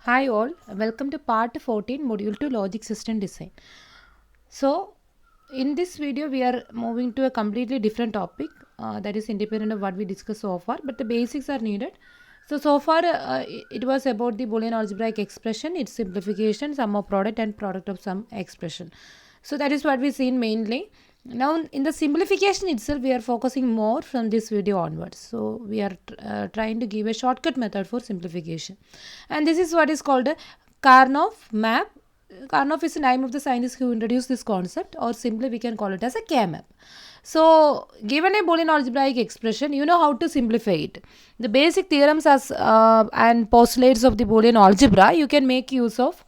Hi all, welcome to part 14 module 2 logic system design. So in this video we are moving to a completely different topic that is independent of what we discussed so far, but the basics are needed. So far it was about the Boolean algebraic expression, its simplification, sum of product and product of sum expression. So that is what we seen mainly. Now in the simplification itself we are focusing more from this video onwards. So we are trying to give a shortcut method for simplification, and this is what is called a Karnoff map. Karnoff is the name of the scientist who introduced this concept, or simply we can call it as a K-map. So, given a Boolean algebraic expression, you know how to simplify it. The basic theorems as and postulates of the Boolean algebra, you can make use of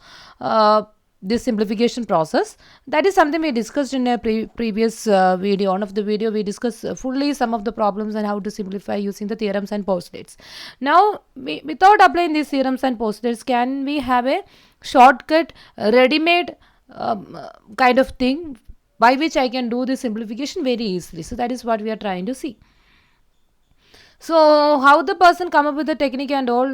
this simplification process. That is something we discussed in a previous video. One of the video we discussed fully some of the problems and how to simplify using the theorems and postulates. Now, without applying these theorems and postulates, can we have a shortcut, ready-made kind of thing by which I can do the simplification very easily? So that is what we are trying to see. So how the person come up with the technique and all,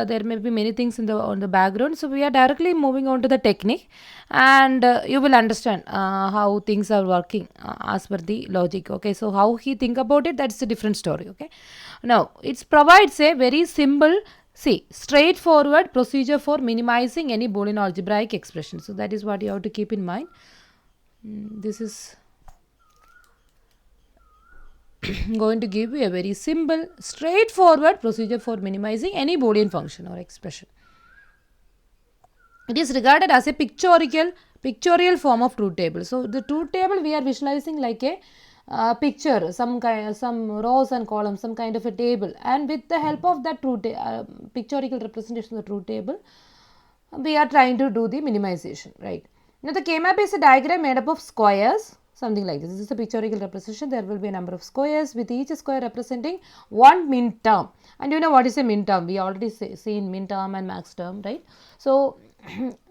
there may be many things in the on the background. So we are directly moving on to the technique, and you will understand how things are working as per the logic. Okay, so how he think about it, that's a different story. Okay, now it provides a very simple, straightforward procedure for minimizing any Boolean algebraic expression. So that is what you have to keep in mind. This is going to give you a very simple, straightforward procedure for minimizing any Boolean function or expression. It is regarded as a pictorial form of truth table. So the truth table we are visualizing like a picture, some rows and columns, some kind of a table, and with the help of that pictorial representation of the truth table, we are trying to do the minimization, right? Now the K-map is a diagram made up of squares, something like this. This is a pictorial representation. There will be a number of squares with each square representing one min term. And you know what is a min term? We already seen min term and max term, right? So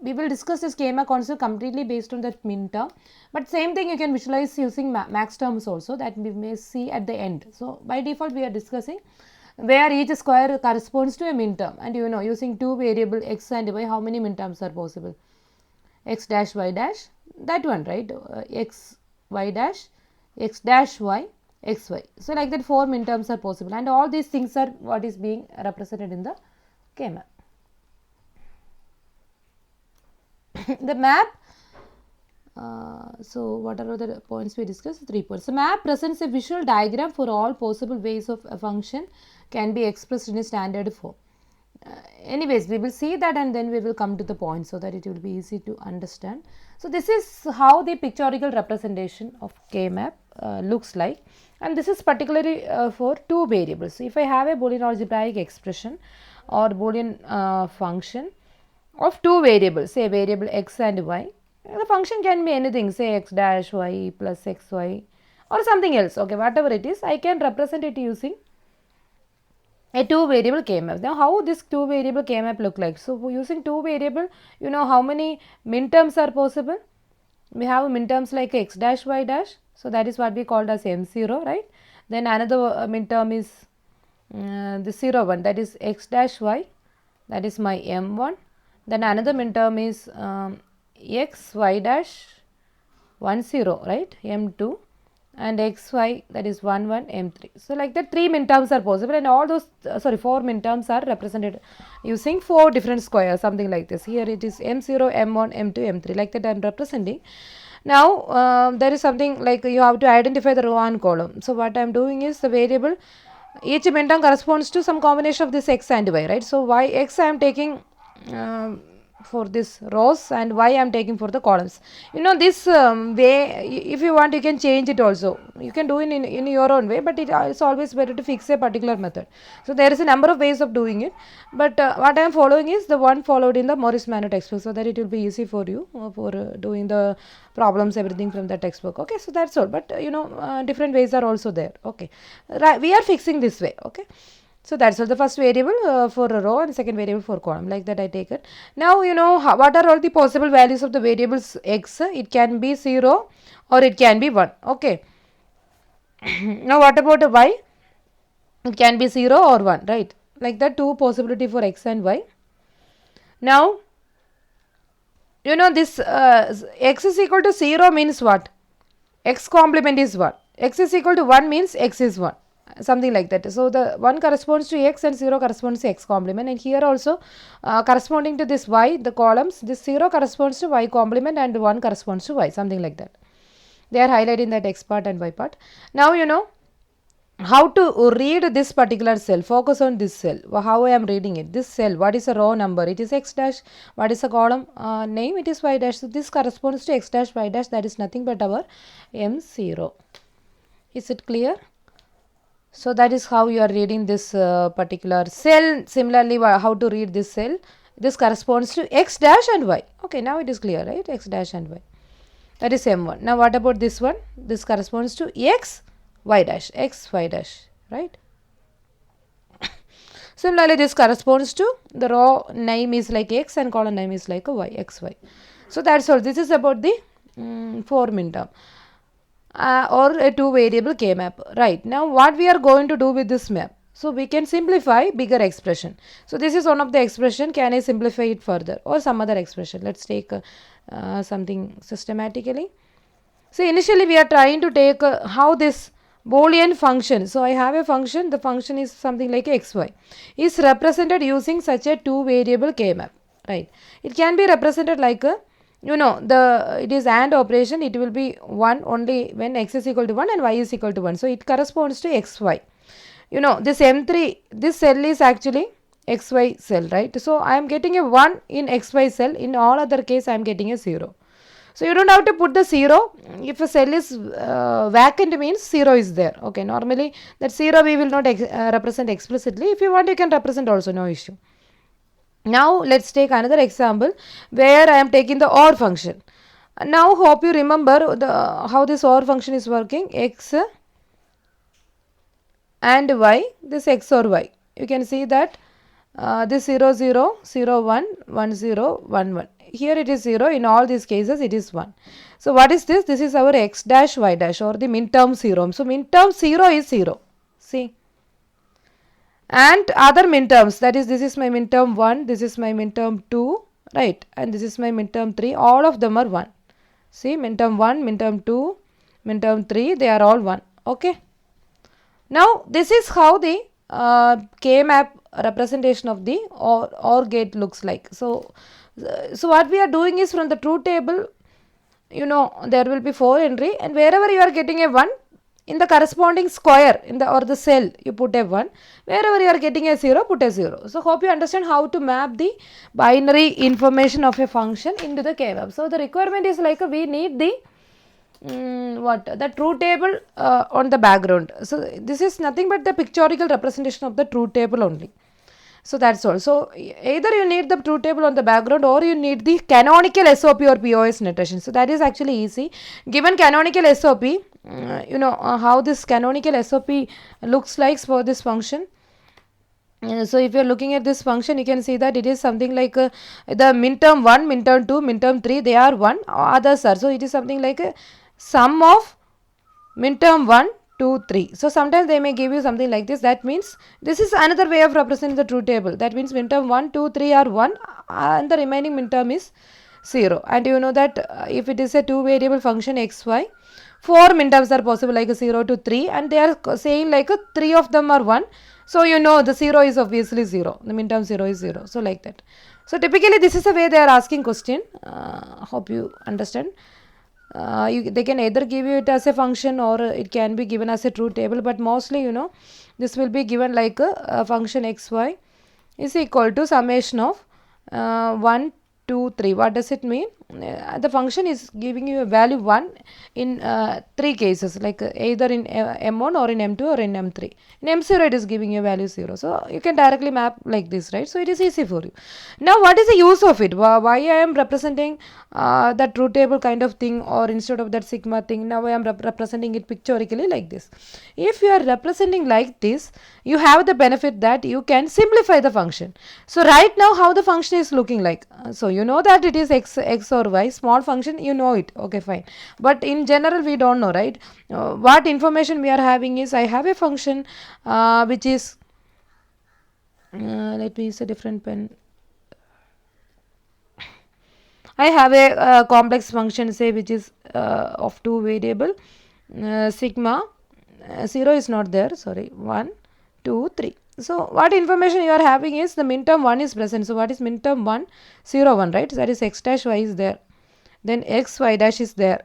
we will discuss this K-map concept completely based on that min term. But same thing you can visualize using max terms also, that we may see at the end. So by default we are discussing where each square corresponds to a min term, and you know, using two variable x and y, how many min terms are possible? X dash y dash, that one, right? X y dash, x dash y, x y. So like that 4 min terms are possible, and all these things are what is being represented in the K-map. The map, so what are the points we discussed? 3 points. The map presents a visual diagram for all possible ways of a function can be expressed in a standard form. Anyways, we will see that, and then we will come to the point so that it will be easy to understand. So this is how the pictorial representation of K-map looks like, and this is particularly for two variables. So if I have a Boolean algebraic expression or Boolean function of two variables, say variable x and y, the function can be anything, say x dash y plus xy or something else. Okay, whatever it is, I can represent it using a two variable K-map. Now how this two variable K-map look like? So using two variable, you know how many min terms are possible? We have min terms like x dash y dash, so that is what we called as m0, right? Then another min term is the 0 1, that is x dash y, that is my m1. Then another min term is x y dash 1 0, right, m2, and xy, that is 1 1 m3. So like that 3 min terms are possible, and all those 4 min terms are represented using 4 different squares, something like this. Here it is m0, m1, m2, m3, like that I am representing. Now there is something like you have to identify the row and column. So what I am doing is the variable, each min term corresponds to some combination of this x and y, right? So y x I am taking for this rows, and y I am taking for the columns. You know, this way, if you want, you can change it also. You can do it in your own way, but it's always better to fix a particular method. So there is a number of ways of doing it, but what I am following is the one followed in the Morris Mann textbook, so that it will be easy for you for doing the problems, everything from the textbook. Okay, so that's all. But you know, different ways are also there. Okay, right, we are fixing this way. Okay. So that's all, the first variable for a row and second variable for column, like that I take it. Now you know what are all the possible values of the variables x. It can be 0 or it can be 1. Okay. Now what about a y? It can be 0 or 1, right? Like that, two possibility for x and y. Now, you know this x is equal to 0 means what? X complement is 1. X is equal to 1 means x is 1. Something like that. So, the 1 corresponds to x and 0 corresponds to x complement, and here also corresponding to this y, the columns, this 0 corresponds to y complement and 1 corresponds to y, something like that. They are highlighting that x part and y part. Now, you know how to read this particular cell. Focus on this cell. How I am reading it. This cell, what is a row number? It is x dash. What is a column name? It is y dash. So, this corresponds to x dash y dash. That is nothing but our M0. Is it clear? So, that is how you are reading this particular cell. Similarly, how to read this cell? This corresponds to x dash and y. Okay, now it is clear, right? X dash and y. That is M1. Now, what about this one? This corresponds to x y dash, x y dash, right? Similarly, this corresponds to the row name is like x and column name is like a y, x y. So, that is all. This is about the 4 min term or a 2 variable k map, right? Now, what we are going to do with this map? So, we can simplify bigger expression. So, this is one of the expression. Can I simplify it further or some other expression? Let's take something systematically. So, initially we are trying to take how this Boolean function. So, I have a function, the function is something like xy, is represented using such a 2 variable k map, right. It can be represented like a, you know, it is AND operation, it will be 1 only when x is equal to 1 and y is equal to 1. So, it corresponds to xy. You know, this M3, this cell is actually xy cell, right. So, I am getting a 1 in xy cell, in all other case I am getting a 0. So, you do not have to put the 0. If a cell is vacant means 0 is there. Okay, normally that 0 we will not represent explicitly. If you want, you can represent also, no issue. Now, let us take another example where I am taking the OR function. Now, hope you remember how this OR function is working. X and y, this x or y. You can see that this 0 0 0 1 1 0 1 1. Here it is 0, in all these cases it is 1. So, what is this? This is our x dash y dash or the min term 0. So, min term 0 is 0. See. And other min terms, that is, this is my min term 1, this is my min term 2, right, and this is my min term 3, all of them are 1. See, min term 1, min term 2, min term 3, they are all 1. Okay. Now, this is how the K-map representation of the OR gate looks like. So, what we are doing is from the truth table, you know, there will be 4 entry, and wherever you are getting a 1, in the corresponding square or the cell, you put a 1. Wherever you are getting a 0, put a 0. So, hope you understand how to map the binary information of a function into the K-map. So, the requirement is like we need the the truth table on the background. So, this is nothing but the pictorial representation of the truth table only. So, that is all. So, either you need the truth table on the background or you need the canonical SOP or POS notation. So, that is actually easy. Given canonical SOP, you know how this canonical SOP looks like for this function. So, if you are looking at this function, you can see that it is something like the min term 1, min term 2, min term 3, they are 1, others are. So, it is something like a sum of min term 1, 2, 3. So, sometimes they may give you something like this. That means, this is another way of representing the truth table. That means, min term 1, 2, 3 are 1 and the remaining min term is 0. And you know that if it is a 2 variable function xy, 4 min terms are possible like 0 to 3 and they are saying like 3 of them are 1. So, you know the 0 is obviously 0, the min term 0 is 0. So, like that. So, typically this is the way they are asking question. Hope you understand. They can either give you it as a function or it can be given as a truth table, but mostly, you know, this will be given like a function xy is equal to summation of 1, 2, 3. What does it mean? The function is giving you a value 1 in 3 cases, like either in M1 or in M2 or in M3. In M0 it is giving you a value 0. So, you can directly map like this, right. So, it is easy for you. Now, what is the use of it? Why I am representing that truth table kind of thing, or instead of that sigma thing, now I am representing it pictorially like this. If you are representing like this, you have the benefit that you can simplify the function. So, right now how the function is looking like. So, you know that it is x or y, small function, you know it, okay, fine. But in general we don't know, right. What information we are having is, I have a function which is, let me use a different pen. I have a complex function say which is of 2 variable sigma 0 is not there, sorry, 1 2 3. So what information you are having is the min term 1 is present. So what is min term 1? 0 1, right? So that is x dash y is there, then x y dash is there,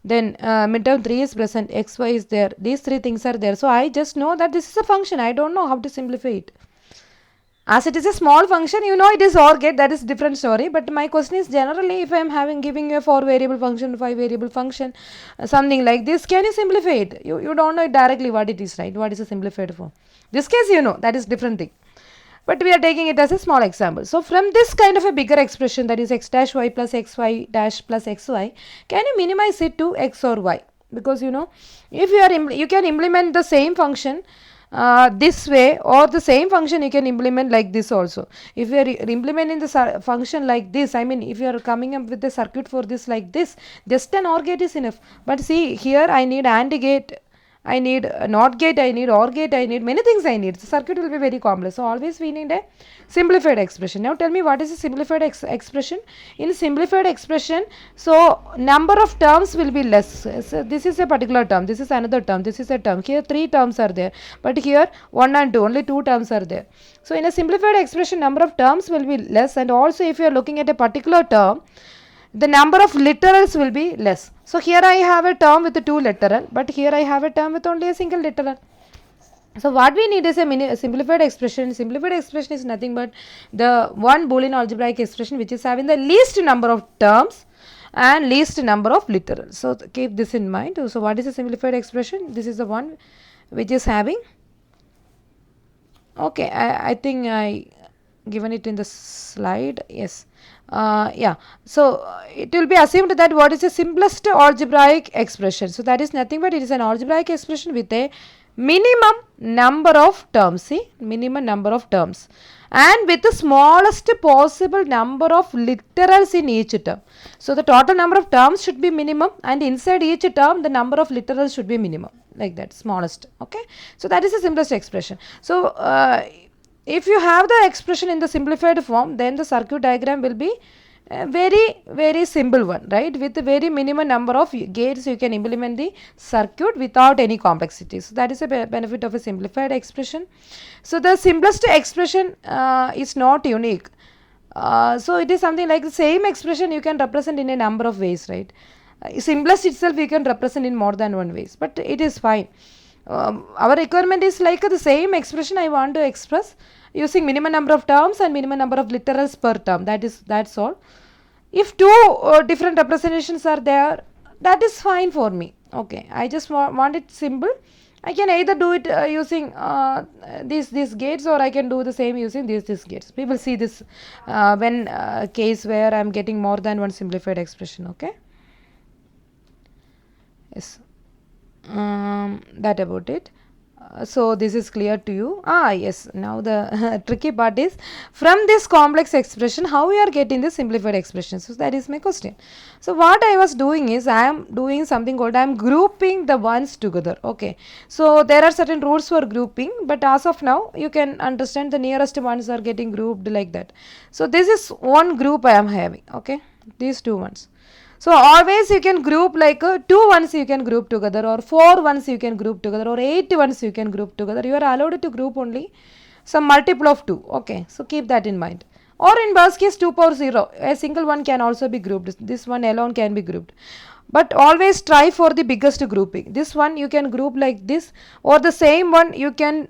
then midterm 3 is present, x y is there, these 3 things are there. So I just know that this is a function, I don't know how to simplify it. As it is a small function, you know it is OR gate, that is different story. But my question is generally if I am giving you a 4 variable function, 5 variable function, something like this, can you simplify it? You don't know it directly what it is, right? What is a simplified form? This case you know, that is different thing. But we are taking it as a small example. So from this kind of a bigger expression, that is x dash y plus xy dash plus xy, can you minimize it to x or y? Because you know, if you can implement the same function this way, or the same function you can implement like this also. If you are implementing the function like this, I mean if you are coming up with the circuit for this like this, just an OR gate is enough. But see here I need AND gate, I need a NOT gate, I need OR gate, I need many things I need. The circuit will be very complex. So always we need a simplified expression. Now tell me what is a simplified expression? In simplified expression, so number of terms will be less. So this is a particular term, this is another term, this is a term. Here 3 terms are there, but here 1 and 2, only 2 terms are there. So in a simplified expression, number of terms will be less, and also if you are looking at a particular term, the number of literals will be less. So here I have a term with 2 literal, but here I have a term with only a single literal. So what we need is a simplified expression. Simplified expression is nothing but the one Boolean algebraic expression which is having the least number of terms and least number of literals. So keep this in mind. So what is a simplified expression? This is the one which is having, okay, I think I given it in the slide, yes. Yeah, so it will be assumed that what is the simplest algebraic expression. So that is nothing but it is an algebraic expression with a minimum number of terms, see, minimum number of terms, and with the smallest possible number of literals in each term. So the total number of terms should be minimum, and inside each term the number of literals should be minimum, like that, smallest. Okay, so that is the simplest expression. So if you have the expression in the simplified form, then the circuit diagram will be a very simple one, right? With a very minimum number of gates you can implement the circuit without any complexity. So that is a benefit of a simplified expression. So the simplest expression is not unique. So it is something like the same expression you can represent in a number of ways, right? Simplest itself you can represent in more than one ways, but it is fine. Our requirement is like the same expression I want to express using minimum number of terms and minimum number of literals per term. That's all. If two different representations are there, that is fine for me. Okay, I just want it simple. I can either do it using these gates, or I can do the same using these gates. We will see this when case where I am getting more than one simplified expression. Okay. Yes. That about it. So this is clear to you. Yes, now the tricky part is, from this complex expression how we are getting the simplified expression. So that is my question. So what I was doing is, I am doing something called, I am grouping the ones together. Okay, so there are certain rules for grouping, but as of now you can understand the nearest ones are getting grouped like that. So this is one group I am having. Okay, these two ones. So always you can group like 2 ones you can group together, or 4 ones you can group together, or 8 ones you can group together. You are allowed to group only some multiple of 2. Okay, so keep that in mind. Or in worst case 2 power 0, a single one can also be grouped. This one alone can be grouped. But always try for the biggest grouping. This one you can group like this, or the same one you can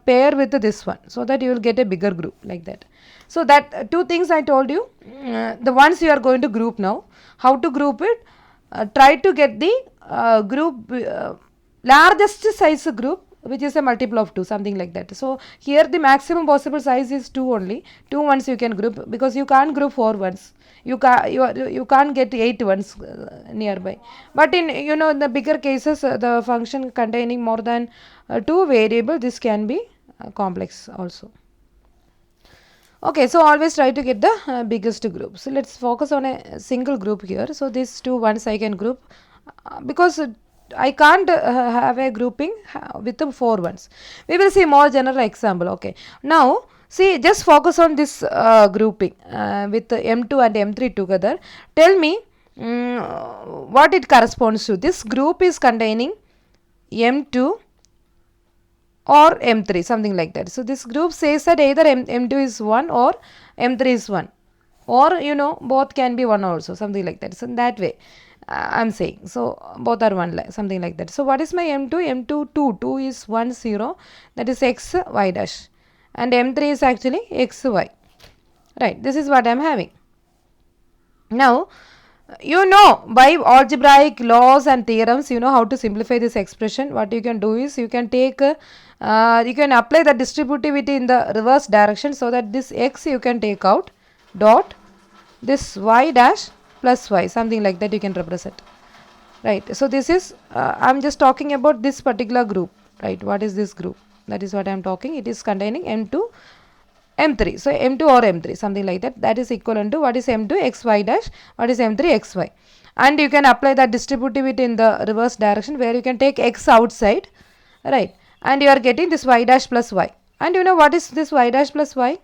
pair with this one, so that you will get a bigger group like that. So that 2 things I told you, the ones you are going to group now. How to group it? Try to get the group largest size group which is a multiple of 2, something like that. So here the maximum possible size is 2 only. 2 ones you can group, because you can't group 4 ones. You can't get 8 ones nearby. But in the bigger cases, the function containing more than 2 variables, this can be complex also. Okay, so always try to get the biggest group. So let's focus on a single group here. So these 2 ones I can group because I can't have a grouping with the 4 ones. We will see more general example. Okay, now See, just focus on this grouping with M2 and M3 together. Tell me what it corresponds to. This group is containing M2 or M3, something like that. So this group says that either M2 is 1 or M3 is 1, or both can be 1 also, something like that. So in that way I'm saying, so both are 1, something like that. So what is my M2? M2 2 is 1 0, that is x y dash, and M3 is actually x y, right? This is what I'm having. Now by algebraic laws and theorems, how to simplify this expression. What you can do is you can take you can apply the distributivity in the reverse direction, so that this x you can take out, dot this y dash plus y, something like that you can represent, right? So this is I'm just talking about this particular group, right? What is this group? That is what I'm talking. It is containing M2 M3. So M2 or M3, something like that. That is equivalent to what is M2 xy dash, what is M3 xy. And you can apply that distributivity in the reverse direction, where you can take x outside, right? And you are getting this y dash plus y. And what is this y dash plus y?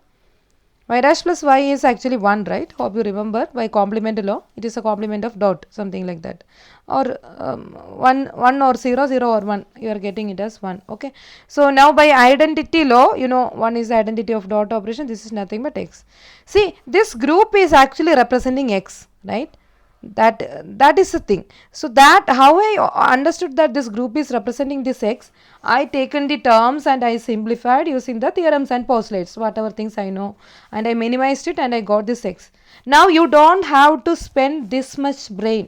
Y dash plus y is actually 1, right? Hope you remember by complement law. It is a complement of dot, something like that. Or 1 or 0, 0 or 1. You are getting it as 1. Okay. So now by identity law, 1 is the identity of dot operation. This is nothing but x. See, this group is actually representing x, right? That is the thing. So that how I understood that this group is representing this x, I taken the terms and I simplified using the theorems and postulates, whatever things I know, and I minimized it and I got this x. Now you don't have to spend this much brain,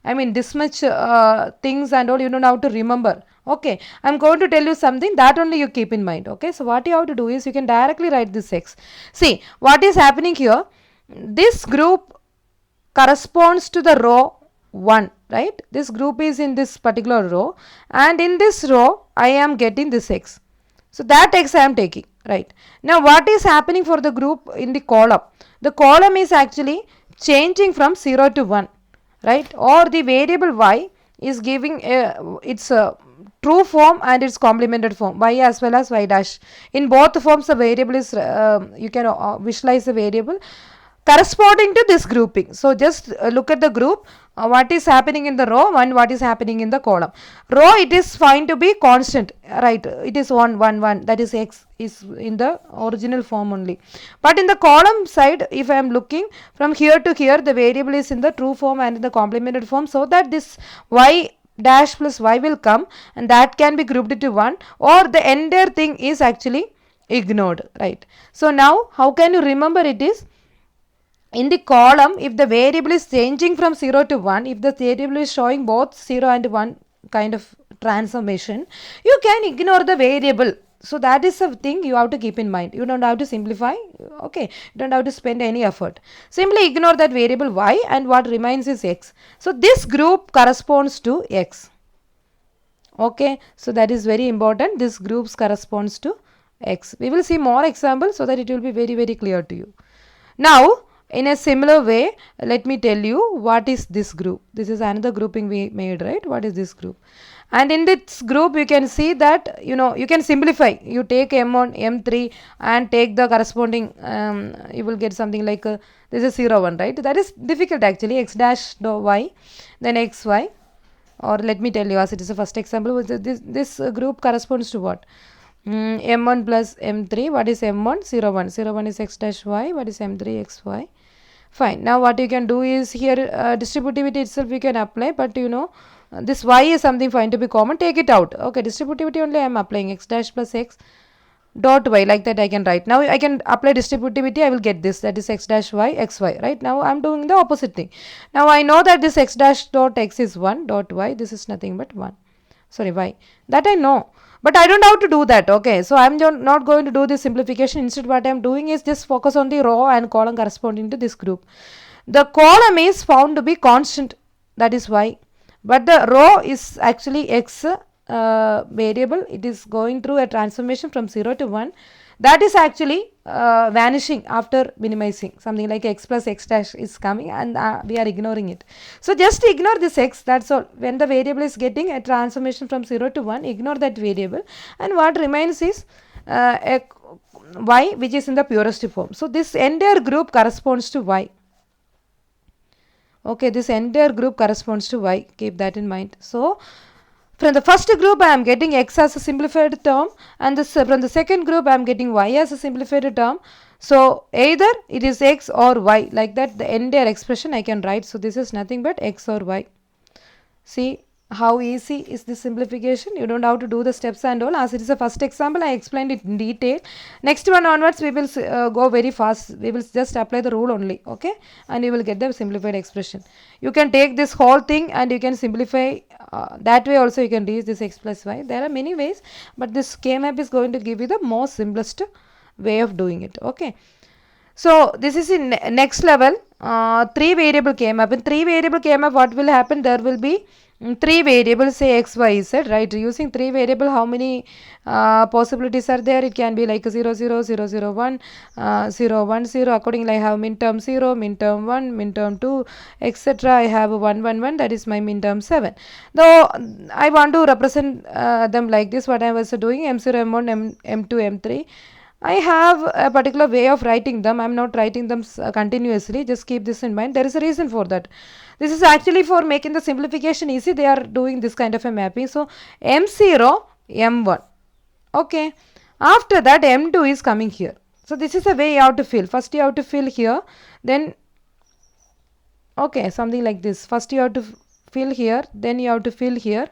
I mean this much things and all, you don't have to remember. Okay, I'm going to tell you something that only you keep in mind. Okay, so what you have to do is you can directly write this x. See what is happening here. This group corresponds to the row 1, right? This group is in this particular row, and in this row I am getting this x. So that x I am taking, right? Now what is happening for the group in the column? The column is actually changing from 0 to 1, right? Or the variable y is giving its true form and its complemented form, y as well as y dash. In both forms the variable is you can visualize the variable corresponding to this grouping. So just look at the group, what is happening in the row and what is happening in the column. Row, it is fine to be constant, right? It is 1 1 1, that is x is in the original form only. But in the column side, if I am looking from here to here, the variable is in the true form and in the complemented form, so that this y dash plus y will come, and that can be grouped into 1, or the entire thing is actually ignored, right? So now how can you remember it is, in the column, if the variable is changing from 0 to 1, if the variable is showing both 0 and 1 kind of transformation, you can ignore the variable. So that is the thing you have to keep in mind. You don't have to simplify, okay? You don't have to spend any effort. Simply ignore that variable y, and what remains is x. So this group corresponds to x. Okay, so that is very important. This groups corresponds to x. We will see more examples so that it will be very, very clear to you. Now, in a similar way, let me tell you what is this group. This is another grouping we made, right? What is this group? And in this group, you can see that, you can simplify. You take M1, M3 and take the corresponding, you will get something like, this is 0, 1, right? That is difficult actually, x dash y, then xy. Or let me tell you, as it is the first example, this group corresponds to what? M1 plus M3. What is M1? 0, 1. 0, 1 is x dash y. What is M3? xy. Fine. Now what you can do is here distributivity itself you can apply, but this y is something fine to be common, take it out. Okay, distributivity only I am applying, x dash plus x dot y, like that I can write. Now I can apply distributivity, I will get this, that is x dash y xy, right? Now I am doing the opposite thing. Now I know that this x dash dot x is 1, dot y, this is nothing but 1, sorry y, that I know. But I don't have to do that, okay? So I am not going to do this simplification. Instead what I am doing is just focus on the row and column corresponding to this group. The column is found to be constant, that is y. But the row is actually x variable. It is going through a transformation from 0 to 1. That is actually vanishing after minimizing. Something like x plus x dash is coming, and we are ignoring it. So just ignore this x, that's all. When the variable is getting a transformation from 0 to 1, ignore that variable, and what remains is y which is in the purest form. So this entire group corresponds to y. Okay, this entire group corresponds to y. Keep that in mind. So from the first group I am getting x as a simplified term, and from the second group I am getting y as a simplified term. So either it is x or y, like that the entire expression I can write. So this is nothing but x or y. See how easy is this simplification? You don't have to do the steps and all, as it is a first example I explained it in detail. Next one onwards we will go very fast. We will just apply the rule only, okay, and you will get the simplified expression. You can take this whole thing and you can simplify that way also. You can reach this x plus y. There are many ways, but this K-map is going to give you the most simplest way of doing it, okay. So this is in next level, 3 variable K-map. In 3 variable K-map, what will happen? There will be 3 variables, say x, y, z, right? Using 3 variable, how many possibilities are there? It can be like 0, 0, 0, 0, 1, 0, 1, 0. Accordingly, I have minterm 0, minterm 1, minterm 2, etc. I have 1, 1, 1. That is my minterm 7. Though I want to represent them like this, what I was doing, m0, m1, m2, m3. I have a particular way of writing them. I am not writing them continuously. Just keep this in mind. There is a reason for that. This is actually for making the simplification easy. They are doing this kind of a mapping. So m0, m1. Okay. After that, m2 is coming here. So this is a way you have to fill. First you have to fill here. Then, okay, something like this. First you have to fill here. Then you have to fill here.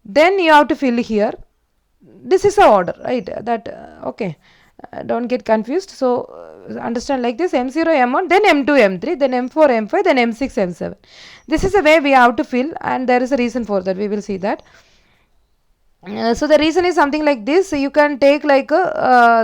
Then you have to fill here. This is the order, right? That okay, don't get confused. So understand like this: m0, m1, then m2, m3, then m4, m5, then m6, m7. This is the way we have to fill, and there is a reason for that. We will see that. So the reason is something like this. You can take like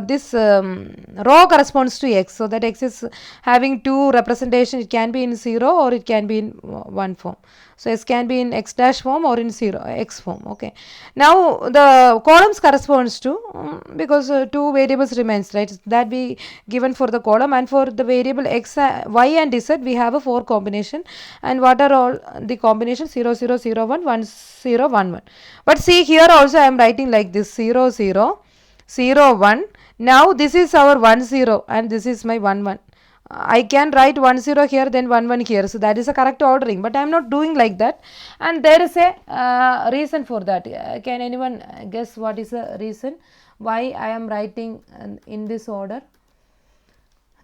this row corresponds to x, so that x is having 2 representation. It can be in 0 or it can be in 1 form. So s can be in x dash form or in 0 x form. Okay. Now the columns corresponds to because 2 variables remains, right? That be given for the column, and for the variable x, y and z we have a 4 combination. And what are all the combinations? 0, 0, 0, 1, 1, 0, 1, 1. But see here also I am writing like this: 0, 0, 0, 1. Now this is our 1, 0 and this is my 1, 1. I can write 1, 0 here, then 1, 1 here. So that is a correct ordering, but I am not doing like that. And there is a reason for that. Can anyone guess what is the reason why I am writing in this order?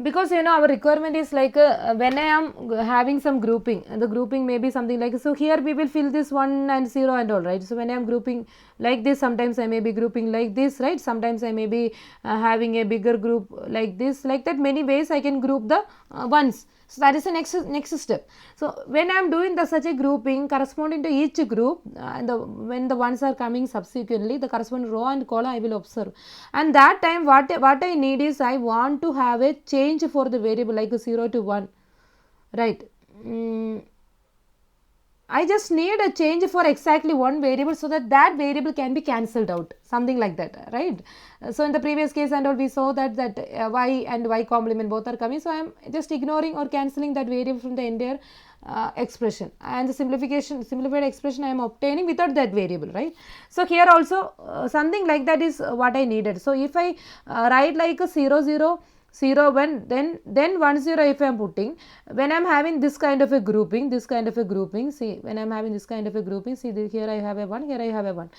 Because our requirement is like when I am having some grouping, the grouping may be something like, so here we will fill this 1 and 0 and all, right? So when I am grouping like this, sometimes I may be grouping like this, right? Sometimes I may be having a bigger group like this, like that. Many ways I can group the ones. So that is the next step. So when I am doing such a grouping corresponding to each group, when the ones are coming subsequently, the corresponding row and column I will observe. And that time what I need is, I want to have a change for the variable like 0 to 1, right? I just need a change for exactly one variable, so that variable can be cancelled out, something like that, right? So in the previous case and all, we saw that y and y complement both are coming. So I am just ignoring or cancelling that variable from the entire expression, and the simplified expression I am obtaining without that variable, right? So here also something like that is what I needed. So if I write like a 0, 0, 0, 1, then 1, 0 if I am putting, when I am having this kind of a grouping, see, when I am having this kind of a grouping, see, here I have a 1, here I have a 1.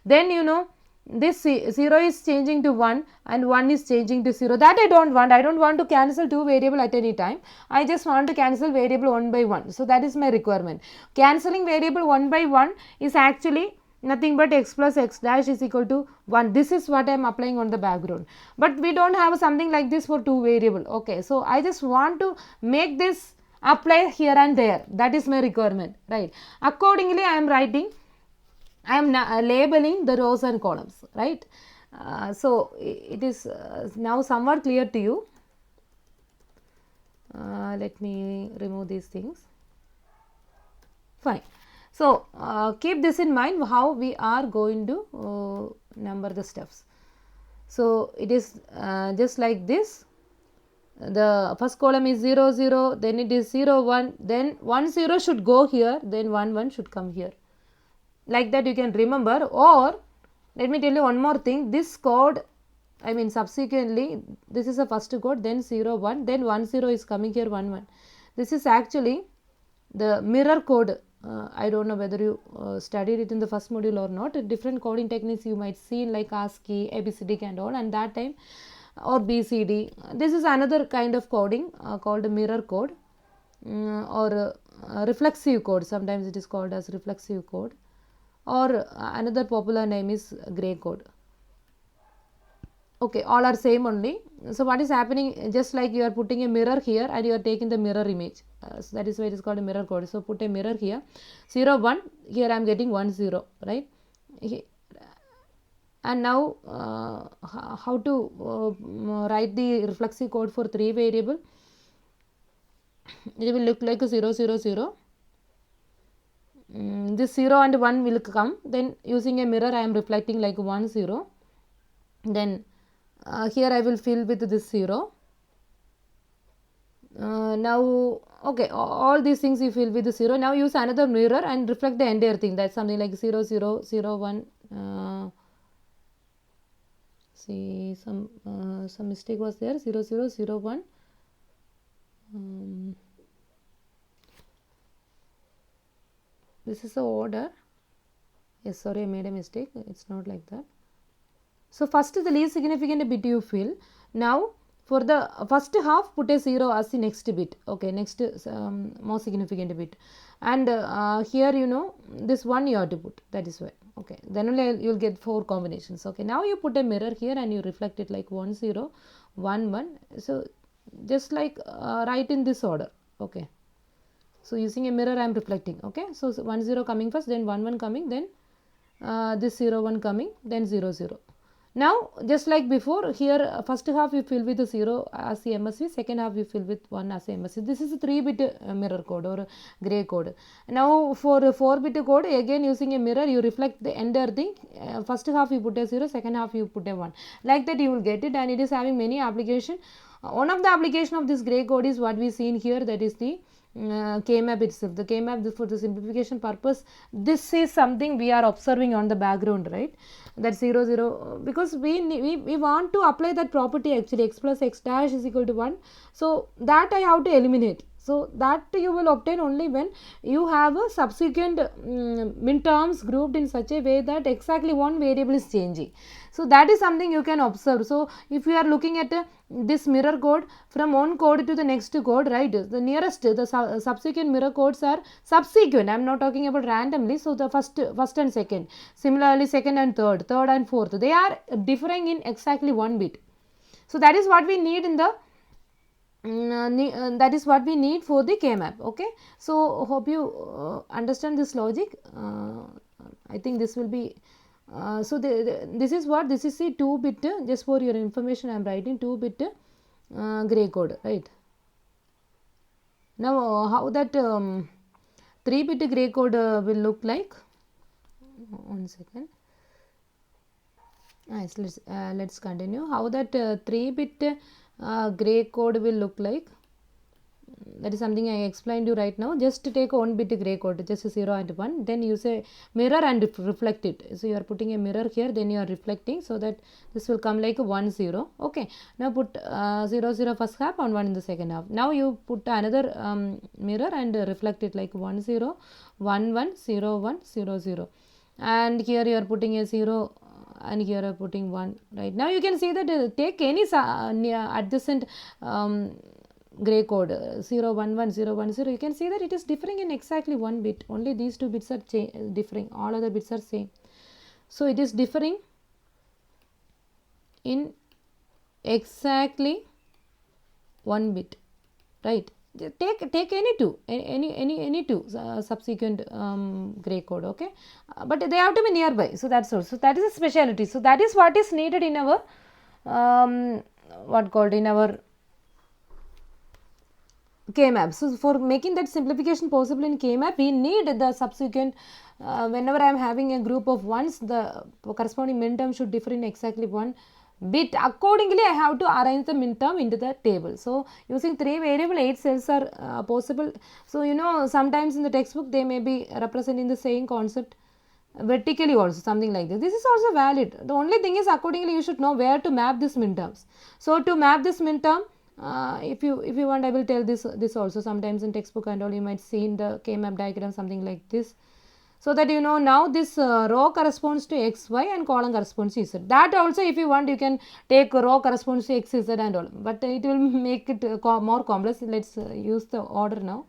Then this 0 is changing to 1 and 1 is changing to 0. That I don't want to cancel 2 variable at any time. I just want to cancel variable 1 by 1. So that is my requirement. Cancelling variable 1 by 1 is actually nothing but x plus x dash is equal to 1. This is what I am applying on the background. But we don't have something like this for 2 variable. Okay, so I just want to make this apply here and there. That is my requirement, right? Accordingly, I am writing, I am labeling the rows and columns, right? So it is now somewhat clear to you. Let me remove these things. Fine. So keep this in mind, how we are going to number the steps. So it is just like this. The first column is 0, 0, then it is 0, 1, then 1, 0 should go here, then 1, 1 should come here. Like that you can remember. Or let me tell you one more thing, this code I mean subsequently this is the first code, then 0 1, then 1 0 is coming here 1 1. This is actually the mirror code. I don't know whether you studied it in the first module or not. Different coding techniques you might see in like ASCII, ABCD and all, and that time, or BCD. This is another kind of coding called mirror code, or reflexive code. Sometimes it is called as reflexive code, or another popular name is gray code. Okay, all are same only. So what is happening, just like you are putting a mirror here and you are taking the mirror image, so that is why it is called a mirror code. So put a mirror here, 0 1, here I am getting 1 0, right? And now how to write the reflexive code for 3 variable? It will look like a 0 0 0. This 0 and 1 will come, then using a mirror I am reflecting like 1 0, then here I will fill with this 0. Now okay, all these things you fill with the 0. Now use another mirror and reflect the entire thing. That's something like 0 0 0 1. See, some mistake was there. 0 0 0 1. This is the order. Yes, sorry, I made a mistake. It's not like that. So first the least significant bit you fill. Now for the first half, put a 0 as the next bit. Okay, next most significant bit. And here you know this one you have to put. That is why. Okay, then only you will get 4 combinations. Okay, now you put a mirror here and you reflect it like 1 0 1 1. So just like write in this order. Okay. So using a mirror I am reflecting. Okay, so 1 0 coming first, then 1 1 coming, then this 0 1 coming, then 0 0. Now just like before, here first half you fill with the 0 as the MSV, second half you fill with 1 as the MSV. This is a 3-bit mirror code or gray code. Now for 4-bit code, again using a mirror you reflect the entire thing. First half you put a 0, second half you put a 1. Like that you will get it, and it is having many application. One of the application of this gray code is what we see in here, that is the K-map itself. The K-map, for the simplification purpose, this is something we are observing on the background, right? That 0 0, because we want to apply that property actually, x plus x dash is equal to 1. So that I have to eliminate. So that you will obtain only when you have a subsequent min terms grouped in such a way that exactly one variable is changing. So that is something you can observe. So if you are looking at this mirror code from one code to the next code, right, the nearest, the subsequent mirror codes are subsequent. I am not talking about randomly. So the first and second, similarly second and third and fourth, they are differing in exactly 1 bit. So that is what we need in the that is what we need for the K-map. Okay, so hope you understand this logic. I think this will be so this is what, this is the 2-bit, just for your information I am writing 2-bit gray code, right. Now how that 3-bit gray code will look like, 1 second. Nice, let's continue. How that 3-bit gray code will look like, that is something I explained you right now. Just to take 1-bit gray code, just 0 and 1, then use a mirror and reflect it. So you are putting a mirror here, then you are reflecting, so that this will come like 1 0. Okay, now put 0 0 first half and 1 in the second half. Now you put another mirror and reflect it like 1 0 1 1 0 1 0 0, and here you are putting a 0 and here are putting 1. Right now you can see that take any adjacent gray code 0 1 1 0 1 0, you can see that it is differing in exactly 1 bit. Only these 2 bits are differing, all other bits are same. So it is differing in exactly 1 bit, right. Take any two subsequent gray code. Okay, but they have to be nearby. So that's all. So that is a speciality. So that is what is needed in our in our K-map. So for making that simplification possible in K-map, we need the subsequent whenever I am having a group of ones, the corresponding min term should differ in exactly 1 bit. Accordingly, I have to arrange the min term into the table. So using 3 variable 8 cells are possible. So you know, sometimes in the textbook they may be representing the same concept vertically also, something like this. This is also valid. The only thing is, accordingly you should know where to map this min terms. So to map this min term, if you want, I will tell this also. Sometimes in textbook and all you might see in the K-map diagram something like this. So that you know now this row corresponds to x, y and column corresponds to z. That also if you want you can take row corresponds to x, z and all, but it will make it more complex. Let's use the order now,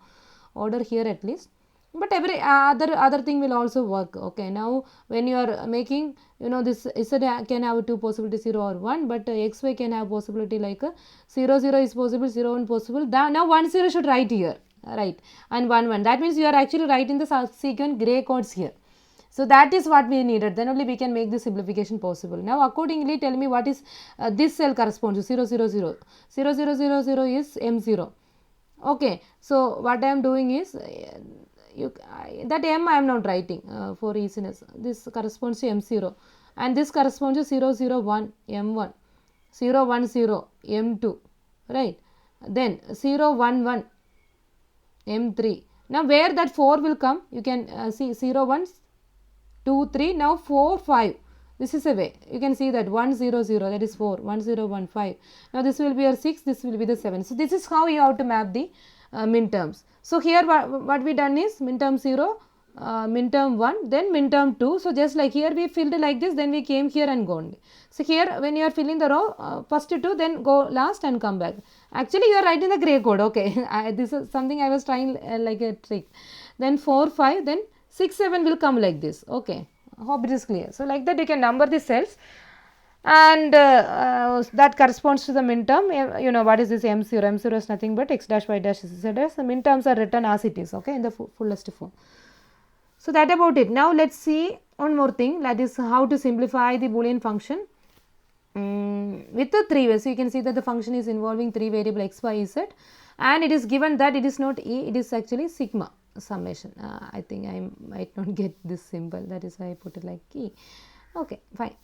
order here at least. But every other thing will also work. Okay, now when you are making, you know, this z can have two possibilities, 0 or 1, but xy can have possibility like 0 0 is possible, 0 1 possible. Now 1 0 should write here, right, and 1 1. That means you are actually writing the subsequent gray codes here. So that is what we needed. Then only we can make the simplification possible. Now accordingly tell me what is this cell corresponds to 0 0 0. 0 0 0 0 is M0. Okay, so what I am doing is that M I am not writing for easiness. This corresponds to M0 and this corresponds to 0 0 1 M1, 0 1 0 M2, right, then 0 1 1 M3. Now where that 4 will come, you can see 0 1 2 3, now 4 5. This is a way you can see that 1 0 0, that is 4, 1 0 1 5. Now this will be your 6, this will be the 7. So this is how you have to map the min terms. So here what we done is min term 0, min term 1, then min term 2. So just like here we filled like this, then we came here and gone. So here when you are filling the row, first 2, then go last and come back. Actually you are writing the grey code. Okay, this is something I was trying like a trick. Then 4 5, then 6 7 will come like this. Okay, hope it is clear. So like that you can number the cells, and that corresponds to the min term. You know what is this M0? M0 is nothing but x dash y dash z dash. The min terms are written as it is, okay, in the fullest form. So that about it. Now let's see one more thing, that is how to simplify the Boolean function with the 3 ways. So you can see that the function is involving 3 variable x, y, z, and it is given that it is not e, it is actually sigma summation. I think I might not get this symbol, that is why I put it like e. Okay, fine.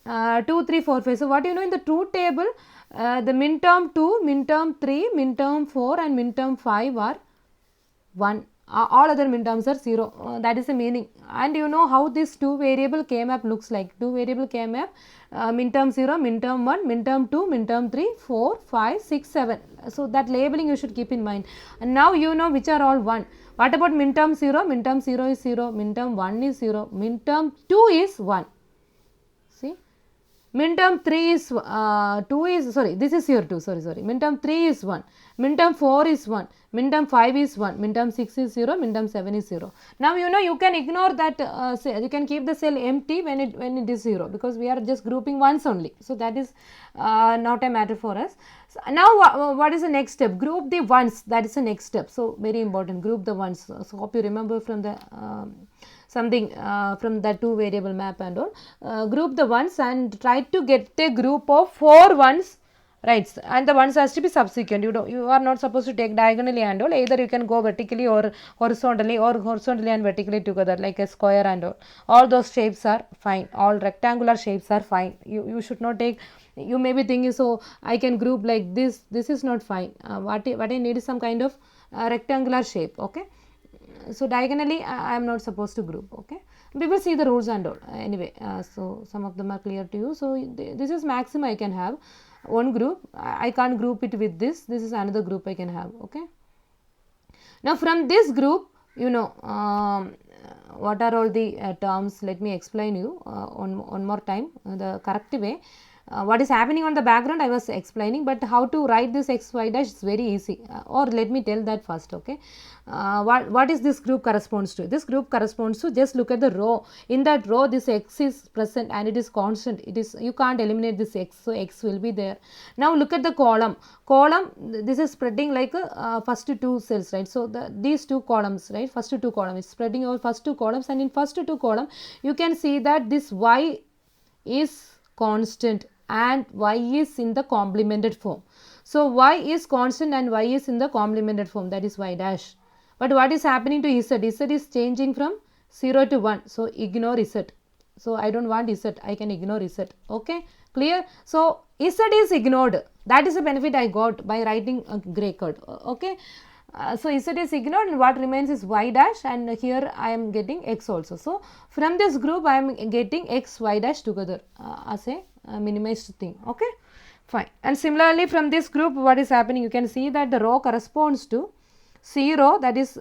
2 3 4 5. So what you know, in the truth table, the min term 2, min term 3, min term 4 and min term 5 are 1. All other min terms are 0. That is the meaning. And you know how this 2 variable K-map looks like. 2 variable K-map, min term 0, min term 1, min term 2, min term 3, 4, 5, 6, 7. So that labeling you should keep in mind. And now you know which are all 1. What about min term 0? Min term 0 is 0, min term 1 is 0, min term 2 is 1. See, min term 3 is 2 is, sorry, this is here 2, sorry, min term 3 is 1, min term 4 is 1, min term 5 is 1, min term 6 is 0, min term 7 is 0. Now you know you can ignore that, you can keep the cell empty when it is 0, because we are just grouping ones only. So that is not a matter for us. So now what is the next step? Group the ones, that is the next step. So very important, group the ones. So hope you remember from the something from that 2 variable map and all. Group the ones and try to get a group of 4 ones, right, and the ones has to be subsequent. You are not supposed to take diagonally and all. Either you can go vertically or horizontally and vertically together like a square and all those shapes are fine. All rectangular shapes are fine. You should not take, you may be thinking, so I can group like this. This is not fine. What I need is some kind of rectangular shape. Okay, so diagonally I am not supposed to group. Okay, we will see the rules and all. Anyway, so some of them are clear to you. So this is maximum I can have one group. I can't group it with this. This is another group I can have. Okay, now from this group, you know, what are all the terms? Let me explain you one more time the correct way. What is happening on the background I was explaining, but how to write this x y dash is very easy, or let me tell that first. Okay, what is this group corresponds to? This group corresponds to, just look at the row. In that row this x is present and it is constant. It is, you can't eliminate this x, so x will be there. Now look at the column. This is spreading like first 2 cells, right? So these 2 columns, right, first 2 columns, it's spreading over first 2 columns, and in first 2 column you can see that this y is constant and y is in the complemented form. So y is constant and y is in the complemented form, that is y dash. But what is happening to z? Z is changing from 0 to 1. So ignore z. So I don't want z, I can ignore z. Okay, clear? So z is ignored. That is the benefit I got by writing a grey code. Okay, So Z is ignored and what remains is y dash, and here I am getting x also. So from this group I am getting x y dash together as a minimized thing. Okay, fine. And similarly from this group what is happening, you can see that the row corresponds to 0, that is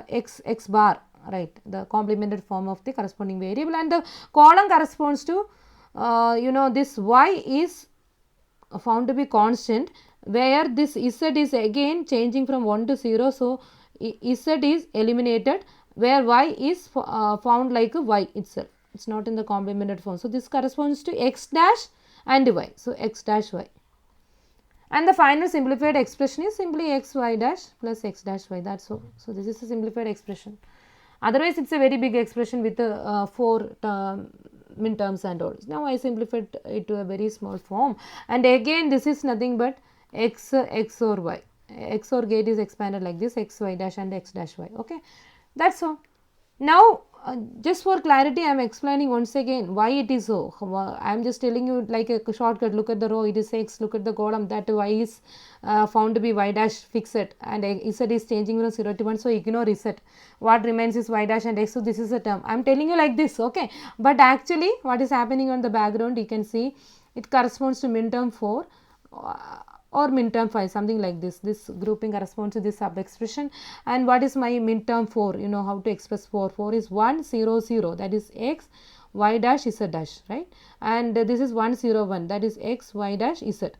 x bar, right, the complemented form of the corresponding variable, and the column corresponds to this y is found to be constant, where this z is again changing from 1 to 0. So z is eliminated, where y is found like a y itself, it is not in the complemented form. So this corresponds to x dash and y, so x dash y, and the final simplified expression is simply x y dash plus x dash y, that is all. So this is a simplified expression. Otherwise it is a very big expression with 4 min terms and all. Now I simplified it to a very small form, and again this is nothing but x or y, x or gate is expanded like this, x y dash and x dash y. Okay, that is all. Now just for clarity I am explaining once again why it is so. I am just telling you like a shortcut, look at the row, it is x, look at the column, that y is found to be y dash fixed, and z is changing from 0 to 1, so ignore z, what remains is y dash and x. So this is a term I am telling you like this. Okay, but actually what is happening on the background, you can see it corresponds to min term 4 or min term 5, something like this. This grouping corresponds to this sub expression. And what is my min term 4? You know how to express 4. 4 is 1 0 0, that is x y dash z dash, right, and this is 1 0 1, that is x y dash z.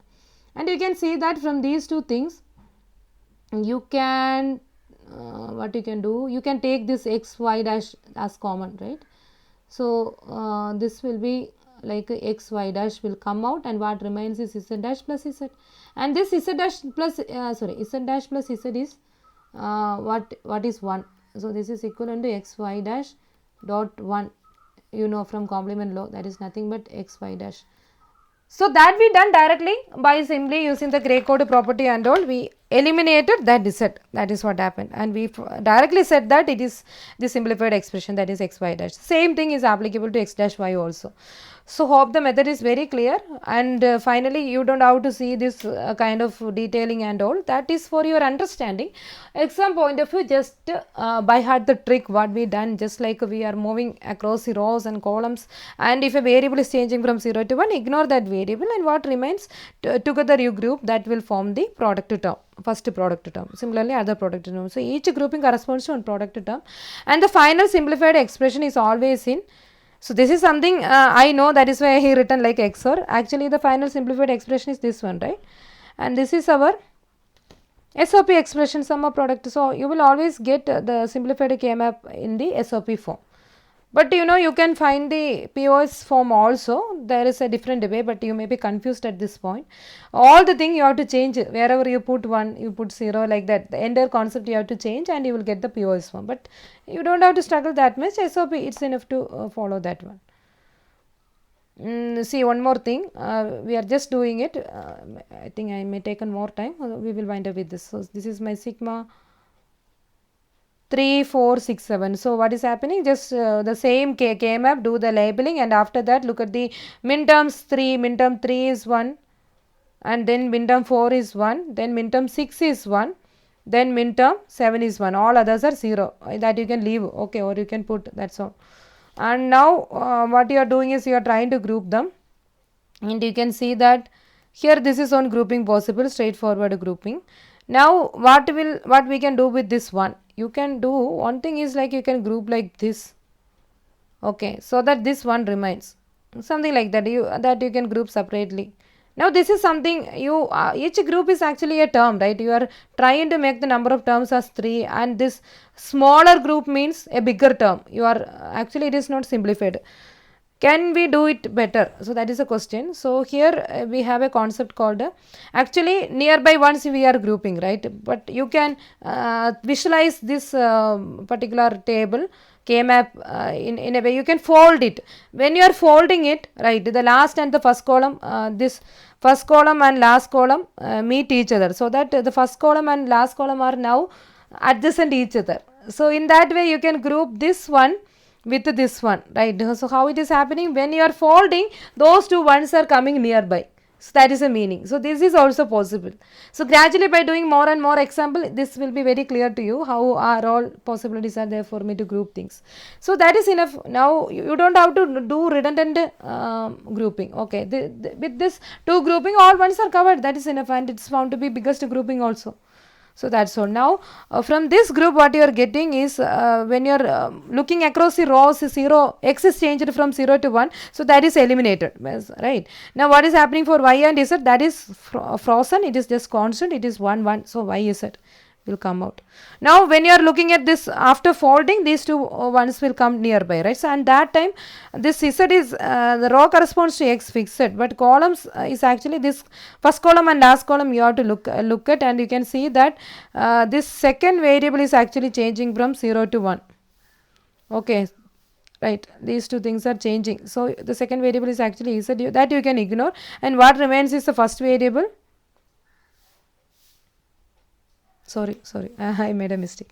And you can see that from these two things you can what you can do, you can take this x y dash as common, right. So this will be like x y dash will come out, and what remains is z dash plus z, and this z dash plus z dash plus z is what is 1. So this is equivalent to x y dash dot 1, from complement law, that is nothing but x y dash. So that we done directly by simply using the gray code property and all, we eliminated that z, that is what happened, and we directly said that it is the simplified expression, that is x y dash. Same thing is applicable to x dash y also. So hope the method is very clear, and finally you don't have to see this kind of detailing and all, that is for your understanding. Exam point of view, just by heart the trick what we done, just like we are moving across the rows and columns, and if a variable is changing from 0 to 1, ignore that variable, and what remains together you group, that will form the product term, first product term, similarly other product term. So each grouping corresponds to one product term, and the final simplified expression is always in. So this is something I know, that is why I written like XOR. Actually the final simplified expression is this one, right, and this is our SOP expression, sum of product. So you will always get the simplified K-map in the SOP form. But you can find the POS form also, there is a different way, but you may be confused at this point. All the thing you have to change, wherever you put 1, you put 0, like that, the entire concept you have to change, and you will get the POS form. But you don't have to struggle that much, SOP it's enough to follow that one. See, one more thing, we are just doing it, I think I may take on more time, we will wind up with this. So this is my sigma 3 4 6 7. So what is happening, just the same K map, do the labeling, and after that look at the min terms 3, min term 3 is 1, and then min term 4 is 1, then min term 6 is 1, then min term 7 is 1, all others are 0, that you can leave, okay, or you can put, that's all. And now what you are doing is you are trying to group them, and you can see that here this is one grouping possible, straightforward grouping. Now what we can do with this one, you can do one thing is like you can group like this, okay, so that this one remains, something like that, you can group separately. Now this is something each group is actually a term, right, you are trying to make the number of terms as 3, and this smaller group means a bigger term, you are actually it is not simplified. Can we do it better? So that is a question. So here we have a concept called actually nearby ones we are grouping, right, but you can visualize this particular table K-map in a way, you can fold it. When you are folding it, right, the last and the first column, this first column and last column meet each other, so that the first column and last column are now adjacent each other. So in that way you can group this one with this one, right. So how it is happening, when you are folding, those two ones are coming nearby, So that is a meaning. So this is also possible. So gradually by doing more and more example, this will be very clear to you how are all possibilities are there for me to group things. So that is enough. Now you don't have to do redundant grouping. Okay, with this two grouping, all ones are covered. That is enough, and it's found to be biggest grouping also. So that's all. Now from this group what you are getting is when you are looking across the rows, 0 x is changed from 0 to 1, so that is eliminated, right? Now what is happening for y and z? That is frozen, it is just constant, it is 1 1, so y z will come out. Now when you are looking at this after folding, these two ones will come nearby, right? So and that time this z is the row corresponds to x fixed, but columns is actually this first column and last column you have to look at, and you can see that this second variable is actually changing from 0 to 1. Okay, right, these two things are changing. So the second variable is actually z, that you can ignore, and what remains is the first variable. Sorry, I made a mistake.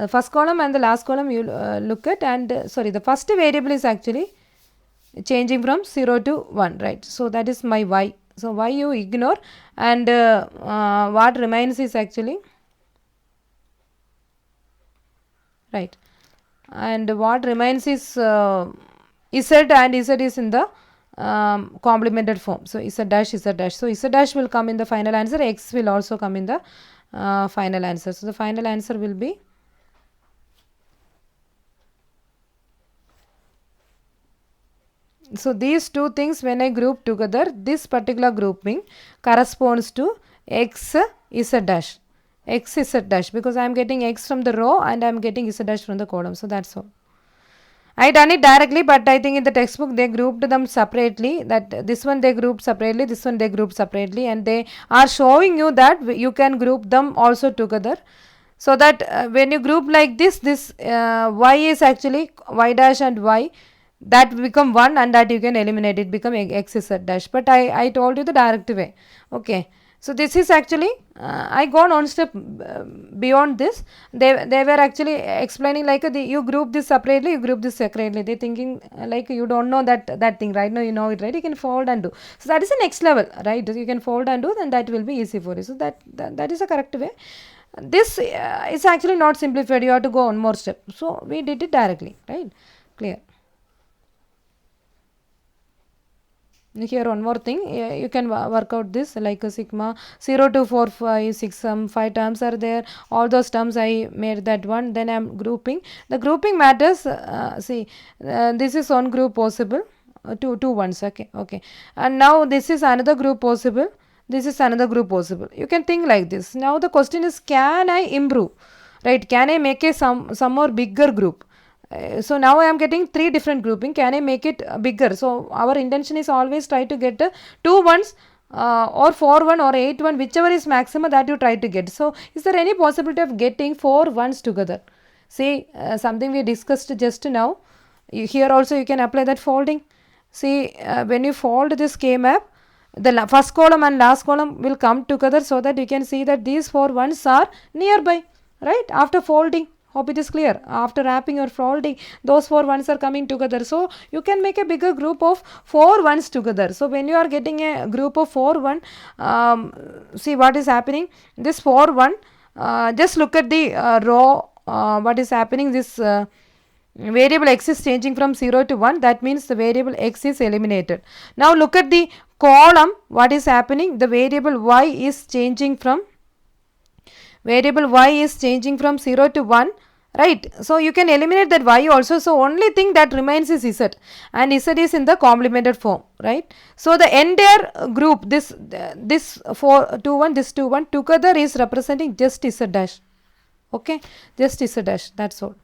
First column and the last column you look at, and the first variable is actually changing from 0 to 1, right? So that is my y. So y you ignore, and what remains is actually, right, and what remains is z, and z is in the complemented form. So z dash. So z dash will come in the final answer, x will also come in the final answer. So the final answer will be so these two things when I group together, this particular grouping corresponds to x z dash, because I am getting x from the row and I am getting z dash from the column. So that's all. I done it directly, but I think in the textbook they grouped them separately, that this one they grouped separately, this one they grouped separately, and they are showing you that you can group them also together. So that when you group like this y is actually y dash and y, that become 1, and that you can eliminate it, become x z dash. But I told you the direct way. Okay. So this is actually, I gone one step beyond this. They were actually explaining like you group this separately, you group this separately. They thinking like you don't know that thing, right? Now you know it, right? You can fold and do. So that is the next level, right? You can fold and do, then that will be easy for you. So that is a correct way. This is actually not simplified. You have to go one more step. So we did it directly, right? Clear. Here one more thing, you can work out this like a sigma 0 to 4 5 6 some 5 terms are there, all those terms I made that one, then I am grouping. The grouping matters, see this is one group possible, two ones, okay, and now this is another group possible, this is another group possible. You can think like this. Now the question is, can I improve, right? Can I make a some more bigger group? So now I am getting 3 different grouping. Can I make it bigger? So our intention is always try to get 2 ones or 4 1 or 8 1, whichever is maximum that you try to get. So is there any possibility of getting 4 ones together? See something we discussed just now. Here also you can apply that folding. See when you fold this K map, the first column and last column will come together, so that you can see that these 4 ones are nearby, right? After folding. Hope it is clear. After wrapping or folding, those 4 ones are coming together. So you can make a bigger group of 4 ones together. So when you are getting a group of 4 1, see what is happening. This 4 1, just look at the row. What is happening? This variable x is changing from 0 to 1. That means the variable x is eliminated. Now look at the column. What is happening? The variable y is changing from 0 to 1, right? So you can eliminate that y also. So only thing that remains is z, and z is in the complemented form, right? So the entire group, this 4 2 1, this 2 1 together is representing just z dash. Okay, just z dash. That's all.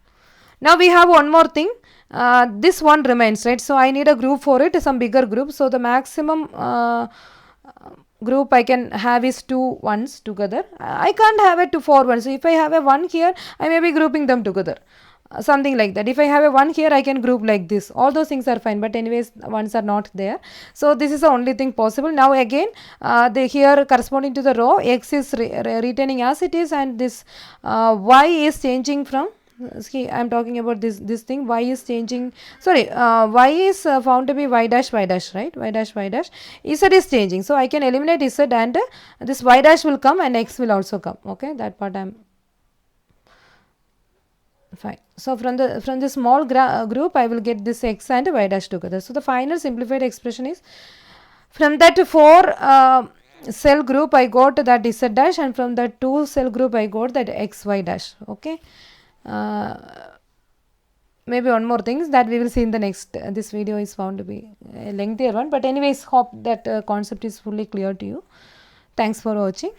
Now we have one more thing. This one remains, right? So I need a group for it, some bigger group. So the maximum group I can have is 2 ones together. I can't have it to 4 ones. So if I have a 1 here, I may be grouping them together. Something like that. If I have a 1 here, I can group like this. All those things are fine, but anyways, ones are not there. So this is the only thing possible. Now again, here corresponding to the row, x is retaining as it is, and this y is changing from See, I am talking about this thing. Y is changing. Sorry, y is found to be y dash, right? Y dash, y dash. Z is changing. So I can eliminate Z, and this y dash will come and x will also come. Okay, that part I am fine. So from the small group, I will get this x and y dash together. So the final simplified expression is, from that 4 cell group I got that Z dash, and from that 2 cell group I got that xy dash. Okay. Maybe one more things that we will see in the next. This video is found to be a lengthier one, but anyways, hope that concept is fully clear to you. Thanks for watching.